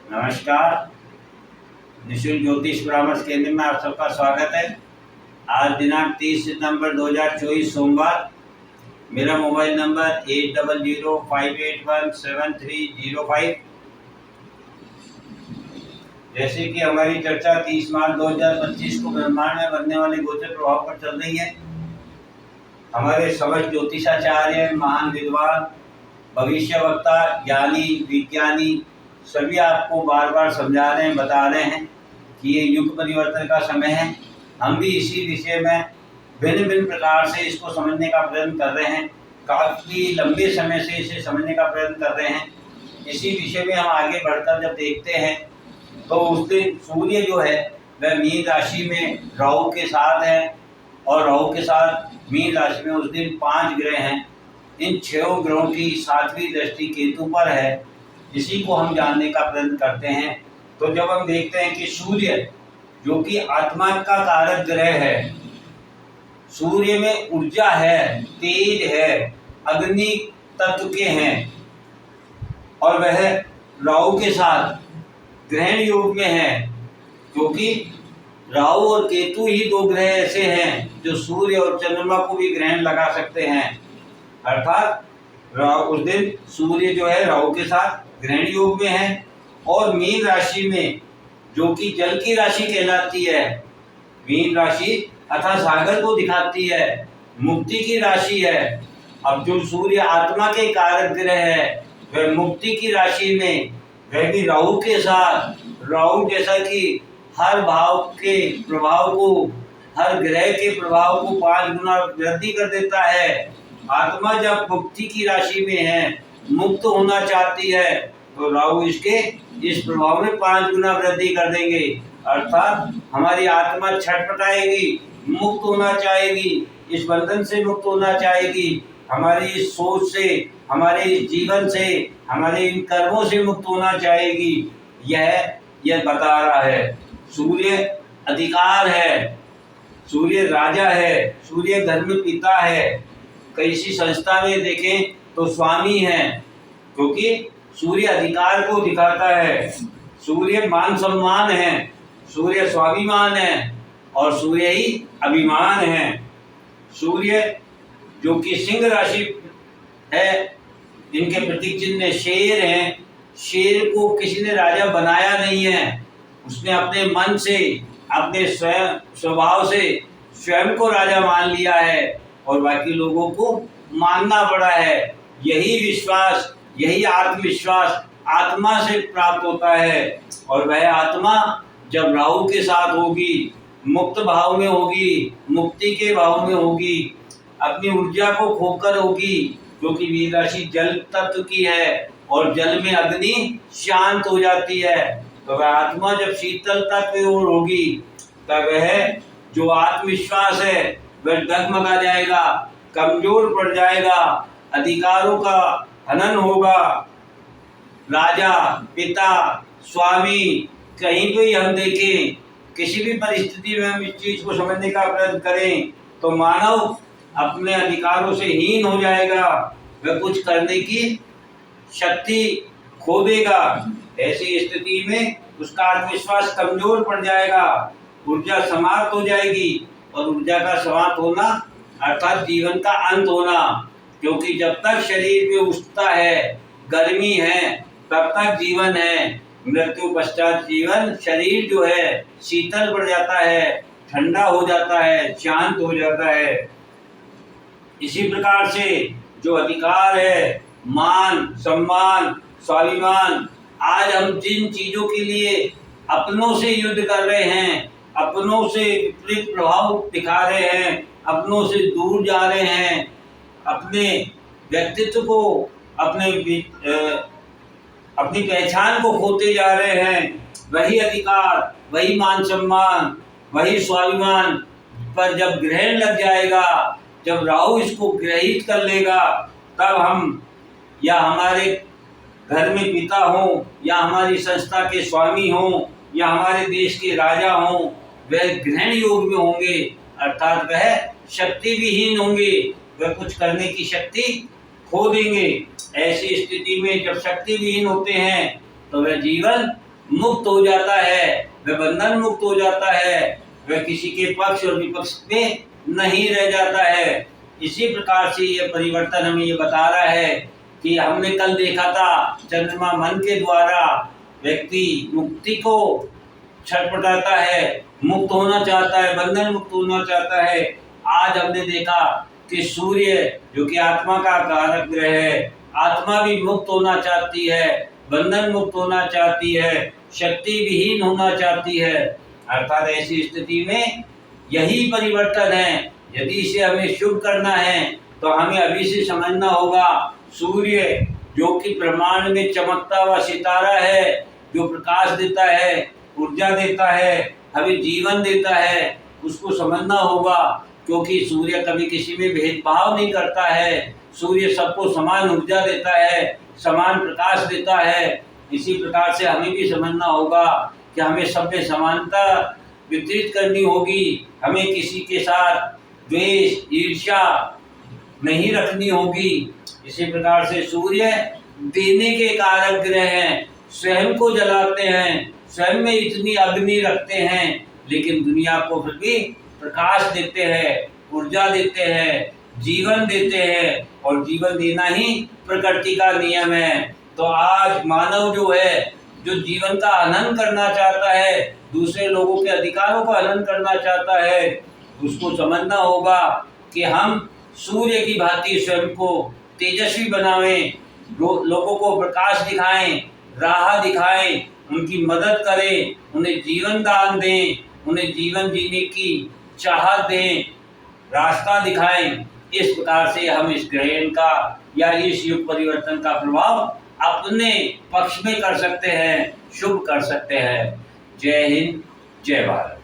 नमस्कार। निःशुल्क ज्योतिष परामर्श केंद्र में आप सबका स्वागत है। आज दिनांक 30 सितंबर 2024 सोमवार। मेरा मोबाइल नंबर 8005817305। जैसे कि हमारी चर्चा 30 मार्च 2025 को ब्रह्मांड में बनने वाले गोचर प्रभाव पर चल रही है। हमारे समस्त ज्योतिषाचार्य, महान विद्वान, भविष्यवक्ता, ज्ञानी, विज्ञानी सभी आपको बार बार समझा रहे हैं, बता रहे हैं कि ये युग परिवर्तन का समय है। हम भी इसी विषय में भिन्न भिन्न प्रकार से इसको समझने का प्रयत्न कर रहे हैं। काफ़ी लंबे समय से इसे समझने का प्रयत्न कर रहे हैं। इसी विषय में हम आगे बढ़कर जब देखते हैं तो उस दिन सूर्य जो है वह मीन राशि में राहु के साथ है, और राहु के साथ मीन राशि में उस दिन 5 ग्रह हैं। इन 6 ग्रहों की 7वीं दृष्टि केतु पर है। इसी को हम जानने का प्रयत्न करते हैं। तो जब हम देखते हैं कि सूर्य जो कि आत्मा का कारक ग्रह है, सूर्य में ऊर्जा है, तेज है, अग्नि तत्व के हैं, और वह राहु के साथ ग्रहण योग में है, क्योंकि राहु और केतु ही 2 ग्रह ऐसे हैं जो सूर्य और चंद्रमा को भी ग्रहण लगा सकते हैं। अर्थात उस दिन सूर्य जो है राहु के साथ ग्रहण योग में है, और मीन राशि में जो कि जल की राशि कहलाती है, मीन राशि अथवा सागर को दिखाती है, मुक्ति की राशि है। अब जो सूर्य आत्मा के कारक ग्रह है वह मुक्ति की राशि में, वह भी राहु के साथ, राहु जैसा कि हर भाव के प्रभाव को, हर ग्रह के प्रभाव को 5 गुना वृद्धि कर देता है। आत्मा जब मुक्ति की राशि में है, मुक्त होना चाहती है, तो राहु इसके इस प्रभाव में 5 गुना वृद्धि कर देंगे। अर्थात हमारी आत्मा छटपटाएगी, मुक्त होना चाहेगी, इस बंधन से मुक्त होना चाहेगी, हमारी इस सोच से, हमारे इस जीवन से, हमारे इन कर्मों से मुक्त होना चाहेगी। यह बता रहा है। सूर्य अधिकार है, सूर्य राजा है, सूर्य धर्म पिता है। किसी संस्था में देखें तो स्वामी है, क्योंकि सूर्य अधिकार को दिखाता है। सूर्य मान सम्मान है, सूर्य स्वाभिमान है, और सूर्य ही अभिमान है। सूर्य जो कि सिंह राशि है, इनके प्रतीक चिन्ह शेर हैं। शेर को किसी ने राजा बनाया नहीं है, उसने अपने मन से, अपने स्वयं स्वभाव से स्वयं को राजा मान लिया है, और बाकी लोगों को मानना पड़ा है। यही विश्वास, यही आत्मविश्वास आत्मा से प्राप्त होता है, और वह आत्मा जब राहु के साथ होगी, मुक्त भाव में होगी, मुक्ति के भाव में होगी, अपनी ऊर्जा को खोकर होगी, क्योंकि मीन राशि जल तत्व की है, और जल में अग्नि शांत हो जाती है। तो वह आत्मा जब शीतल तत्व की ओर होगी, तब वह जो आत्मविश्वास है वह डगमगा जाएगा, कमजोर पड़ जाएगा, अधिकारों का हनन होगा। राजा, पिता, स्वामी, कहीं भी हम देखें, किसी भी परिस्थिति में हम इस चीज को समझने का प्रयत्न करें तो मानव अपने अधिकारों से हीन हो जाएगा, वह कुछ करने की शक्ति खो देगा। ऐसी स्थिति में उसका आत्मविश्वास कमजोर पड़ जाएगा, ऊर्जा समाप्त हो जाएगी, और ऊर्जा का समाप्त होना अर्थात जीवन का अंत होना। क्योंकि जब तक शरीर में उष्णता है, गर्मी है, तब तक जीवन है। मृत्यु पश्चात जीवन, शरीर जो है शीतल पड़ जाता है, ठंडा हो जाता है, शांत हो जाता है। इसी प्रकार से जो अधिकार है, मान सम्मान, स्वाभिमान, आज हम जिन चीजों के लिए अपनों से युद्ध कर रहे हैं, अपनों से विपरीत प्रभाव दिखा रहे हैं, अपनों से दूर जा रहे हैं, अपने व्यक्तित्व को, अपनी पहचान को खोते जा रहे हैं, वही अधिकार, वही मान सम्मान, वही स्वाभिमान पर जब ग्रहण लग जाएगा, जब राहु इसको ग्रहित कर लेगा, तब हम, या हमारे घर में पिता हों, या हमारी संस्था के स्वामी हों, या हमारे देश के राजा हों, वह ग्रहण योग में होंगे। अर्थात वह शक्ति विहीन होंगे, वह कुछ करने की शक्ति खो देंगे। ऐसी स्थिति में जब शक्ति विहीन होते हैं तो वह जीवन मुक्त हो जाता है, वह बंधन मुक्त हो जाता है, वह किसी के पक्ष और विपक्ष में नहीं रह जाता है। इसी प्रकार से ये परिवर्तन हमें ये बता रहा है कि हमने कल देखा था चंद्रमा मन के द्वारा व्यक्ति मुक्ति को छटपटाता है, मुक्त होना चाहता है, बंधन मुक्त होना चाहता है। आज हमने देखा कि सूर्य जो कि आत्मा का कारक ग्रह है, आत्मा भी मुक्त होना चाहती है, बंधन मुक्त होना चाहती है, शक्ति विहीन होना चाहती है। अर्थात ऐसी स्थिति में यही परिवर्तन है। यदि इसे हमें शुभ करना है तो हमें अभी से समझना होगा, सूर्य जो कि ब्रह्मांड में चमकता हुआ सितारा है, जो प्रकाश देता है, ऊर्जा देता है, हमें जीवन देता है, उसको समझना होगा। क्योंकि सूर्य कभी किसी में भेदभाव नहीं करता है, सूर्य सबको समान ऊर्जा देता है, समान प्रकाश देता है। इसी प्रकार से हमें भी समझना होगा कि हमें सब में समानता वितरित करनी होगी, हमें किसी के साथ द्वेष ईर्ष्या नहीं रखनी होगी। इसी प्रकार से सूर्य देने के कारक ग्रह हैं, स्वयं को जलाते हैं, स्वयं में इतनी अग्नि रखते हैं, लेकिन दुनिया को फिर भी प्रकाश देते हैं, ऊर्जा देते हैं, जीवन देते हैं, और जीवन देना ही प्रकृति का नियम है। तो आज मानव जो है, जो जीवन का हनन करना चाहता है, दूसरे लोगों के अधिकारों का हनन करना चाहता है, उसको समझना होगा कि हम सूर्य की भांति स्वयं को तेजस्वी बनावें, लोगों को प्रकाश दिखाएं, राह दिखाएं, उनकी मदद करें, उन्हें जीवन दान दें, उन्हें जीवन जीने की चाहत दें, रास्ता दिखाएं। इस प्रकार से हम इस ग्रहण का या इस युग परिवर्तन का प्रभाव अपने पक्ष में कर सकते हैं, शुभ कर सकते हैं। जय हिंद, जय भारत।